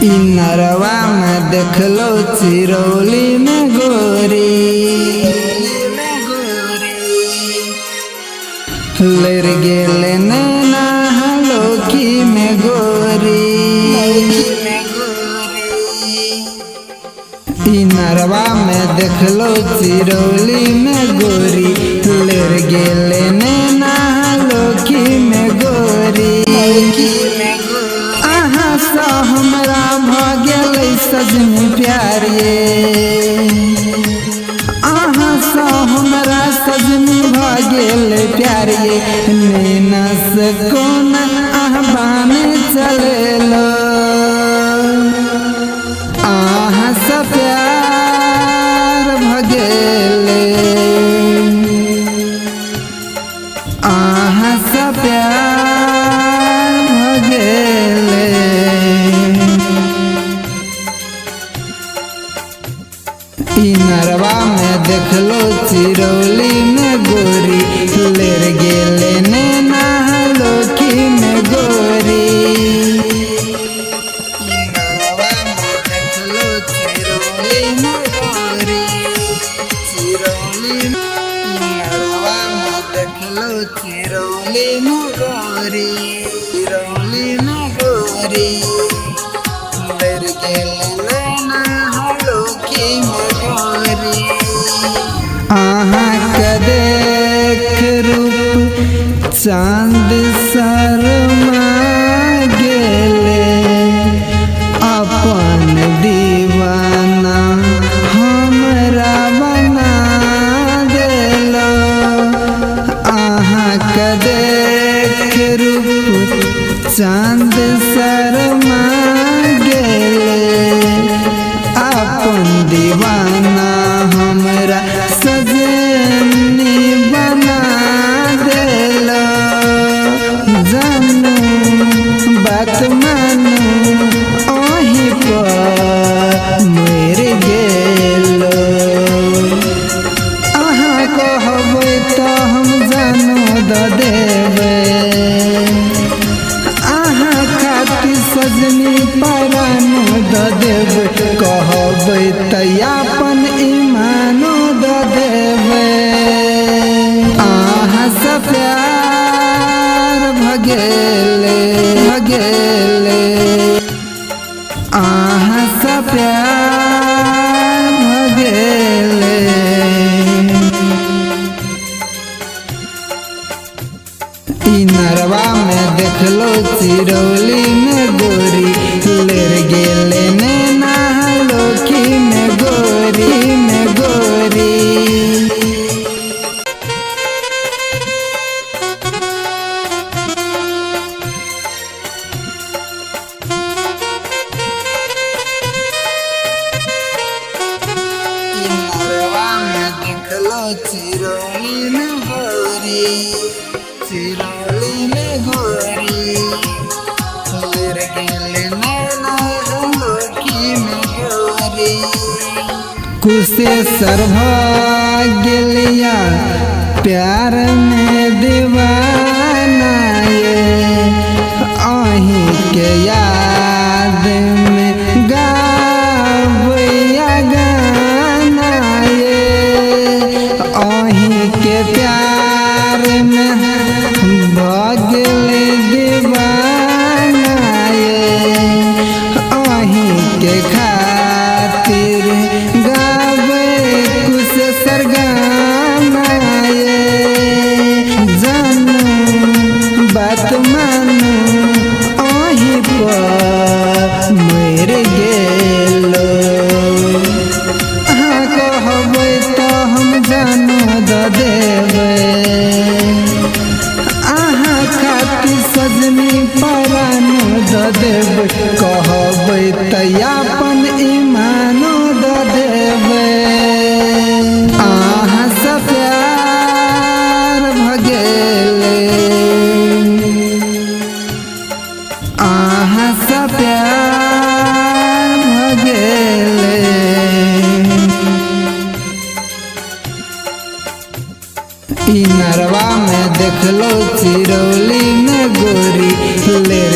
इ नरवा में देखलो चिरौली में गोरी लर गेले नैना हलोकी में गोरी। इ नरवा में देखलो चिरौली में गोरी लर गेले नैना हलोकी में गोरी। आहा सा हमरा भगेल सजनी प्यारे, आहा सा हमरा सजनी भगेल प्यारे। नैना से कोन आहबान चलेलो, आहा सा प्यार भगेले, आहा सा प्यार भगेले। इ नरवा में देखलो चिरौली में गोरी लर गेले नैना हलोकी में गोरी। इ नरवा में देखलो चिरौली में गोरी, चिरौली इ नरवा में देखलो चिरौली में गोरी, चिरौली में गोरी लर गेले नैना हलोकी में गोरी। आहा के देख रूप चांद शर्मा गेले, अपन दीवाना हमरा बना देलो। आहा के देख रूप चांद शर्मा गेले, अपन दीवाना हमरा सजनी बना देलो। जानू बात मानू ओही पर मर गेलो। आहा कहबै तो हम जानू द देबै, आहा खातिर सजनी परानो द देबै। कहबै त अपन ईमानो द देबै। आहा सा प्यार भगेले भगेले, आहा सा प्यार भगेले। इ नरवा में देखलो चिरौली में गोरी लर गेले नैना हलोकी में गोरी में गोरी। इ नरवा में देखलो चिरौली में गोरी, चिरौली में गोरी लर गेले नैना हलोकी में गोरी। कुशेश्वर भाग्यलिया प्यार में दीवाना ये, अहीं के याद में गावैया गाना ये। अहीं के प्यार में भगेले दीवाना ये, अहीं के खातिर गावे कुशेश्वर गाना ये। जानू बात मानू अहीं पर मर गेलो। हाँ कहबै तो हम जानू द देबै, आहा खातिर सजनी परानो द देबै। कहबै त अपन ईमानो द देबै। आहा सा प्यार भगेले, आहा सा प्यार भगेले। इ नरवा में देखलो चिरौली में गोरी लर